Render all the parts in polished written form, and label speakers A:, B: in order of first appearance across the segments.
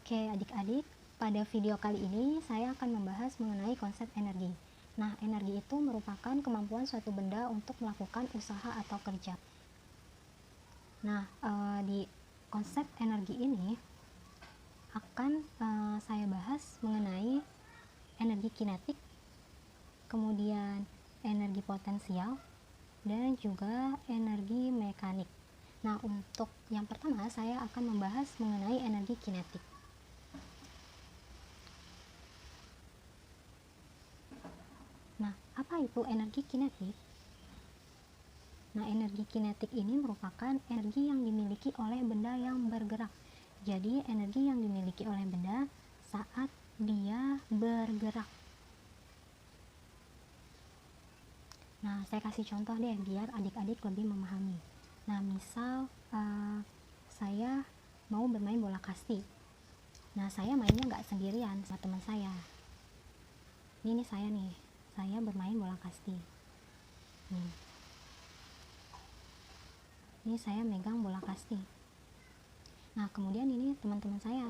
A: Oke adik-adik, pada video kali ini saya akan membahas mengenai konsep energi. Nah, energi itu merupakan kemampuan suatu benda untuk melakukan usaha atau kerja. Nah, di konsep energi ini akan saya bahas mengenai energi kinetik, kemudian energi potensial, dan juga energi mekanik. Nah, untuk yang pertama saya akan membahas mengenai energi kinetik. Nah, apa itu energi kinetik? Nah, energi kinetik ini merupakan energi yang dimiliki oleh benda yang bergerak. Jadi, energi yang dimiliki oleh benda saat dia bergerak. Nah, saya kasih contoh deh biar adik-adik lebih memahami. Nah, misal saya mau bermain bola kasti. Nah, saya mainnya nggak sendirian sama teman saya. Ini saya nih, saya bermain bola kasti. Ini saya megang bola kasti. Nah, kemudian ini teman-teman saya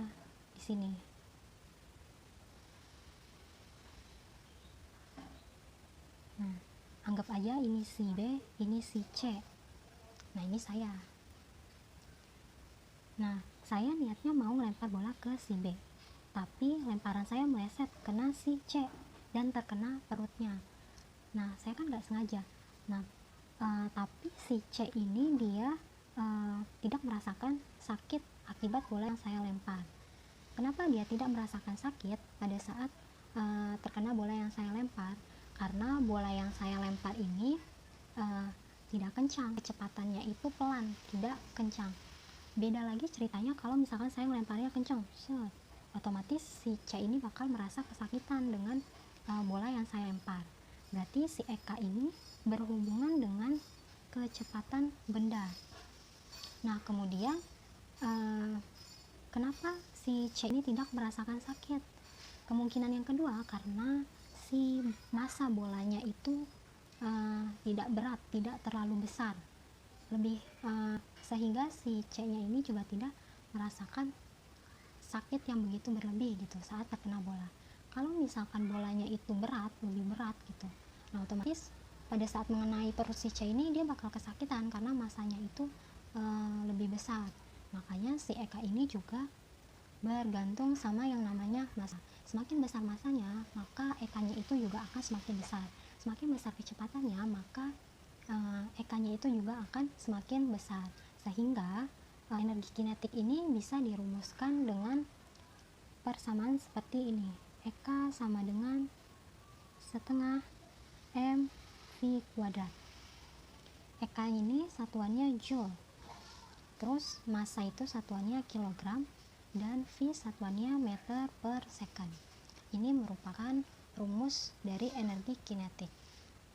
A: di sini. Nah, anggap aja ini si B, ini si C. Nah, ini saya. Nah, saya niatnya mau lempar bola ke si B. Tapi lemparan saya meleset kena si C dan terkena perutnya. Nah, saya kan nggak sengaja. Nah, tapi si C ini dia tidak merasakan sakit akibat bola yang saya lempar. Kenapa dia tidak merasakan sakit pada saat terkena bola yang saya lempar? Karena bola yang saya lempar ini tidak kencang, kecepatannya itu pelan, tidak kencang. Beda lagi ceritanya kalau misalkan saya melemparnya kencang, otomatis si C ini bakal merasa kesakitan dengan bola yang saya lempar. Berarti si Eka ini berhubungan dengan kecepatan benda. Nah, kemudian kenapa si C ini tidak merasakan sakit? Kemungkinan yang kedua karena si massa bolanya itu tidak berat, tidak terlalu besar, lebih sehingga si C-nya ini juga tidak merasakan sakit yang begitu berlebih gitu saat terkena bola. Kalau misalkan bolanya itu berat, lebih berat gitu, nah otomatis pada saat mengenai perut si C ini dia bakal kesakitan karena masanya itu lebih besar. Makanya si Eka ini juga bergantung sama yang namanya massa. Semakin besar masanya, maka Ekanya itu juga akan semakin besar. Semakin besar kecepatannya, maka Ekanya itu juga akan semakin besar. Sehingga energi kinetik ini bisa dirumuskan dengan persamaan seperti ini. Eka sama dengan setengah M V kuadrat. Eka ini satuannya joule. Terus massa itu satuannya kilogram dan V satuannya meter per second. Ini merupakan rumus dari energi kinetik.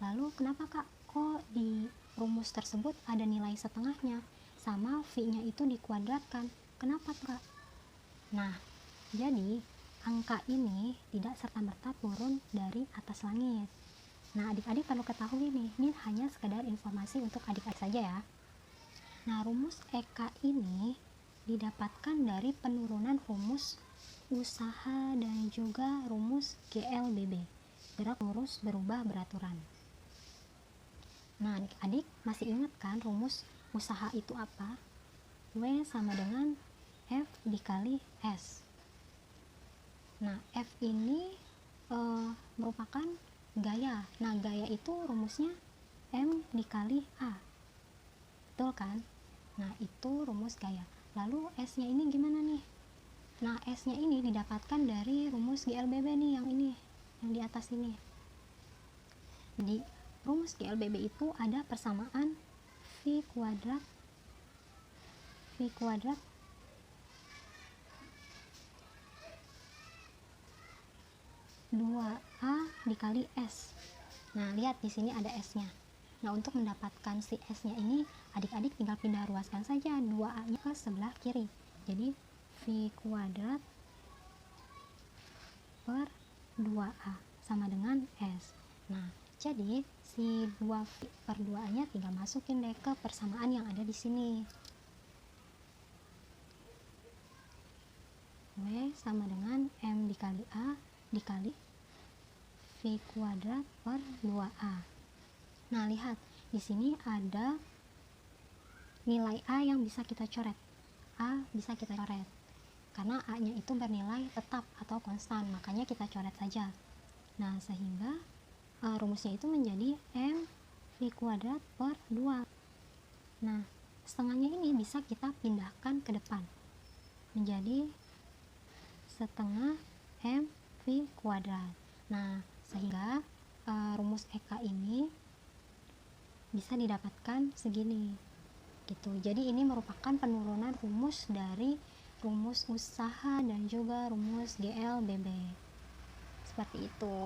A: Lalu kenapa kak kok di rumus tersebut ada nilai setengahnya sama V-nya itu dikuadratkan? Kenapa kak? Nah, jadi angka ini tidak serta-merta turun dari atas langit. Nah, adik-adik perlu ketahui nih, ini hanya sekedar informasi untuk adik-adik saja ya. Nah, rumus Eka ini didapatkan dari penurunan rumus usaha dan juga rumus GLBB, gerak lurus berubah beraturan. Nah, adik-adik masih ingat kan rumus usaha itu apa? W sama dengan F dikali S. Nah, F ini merupakan gaya. Nah, gaya itu rumusnya M dikali A. Betul kan? Nah, itu rumus gaya. Lalu S-nya ini gimana nih? Nah, S-nya ini didapatkan dari rumus GLBB nih, yang ini, yang di atas ini. Jadi, rumus GLBB itu ada persamaan V kuadrat 2A dikali S. Nah, lihat di sini ada S-nya. Nah, untuk mendapatkan si S-nya ini, adik-adik tinggal pindah ruaskan saja 2A-nya ke sebelah kiri. Jadi, V kuadrat per 2A sama dengan S. Nah, jadi si 2V per 2A-nya tinggal masukin deh ke persamaan yang ada di sini. W sama dengan M dikali A dikali V kuadrat per 2A. Nah, lihat di sini ada nilai A yang bisa kita coret. A bisa kita coret karena A nya itu bernilai tetap atau konstan, makanya kita coret saja. Nah, sehingga rumusnya itu menjadi M V kuadrat per 2. Nah, setengahnya ini bisa kita pindahkan ke depan menjadi setengah M V kuadrat. Nah, sehingga rumus EK ini bisa didapatkan segini gitu. Jadi ini merupakan penurunan rumus dari rumus usaha dan juga rumus GLBB seperti itu.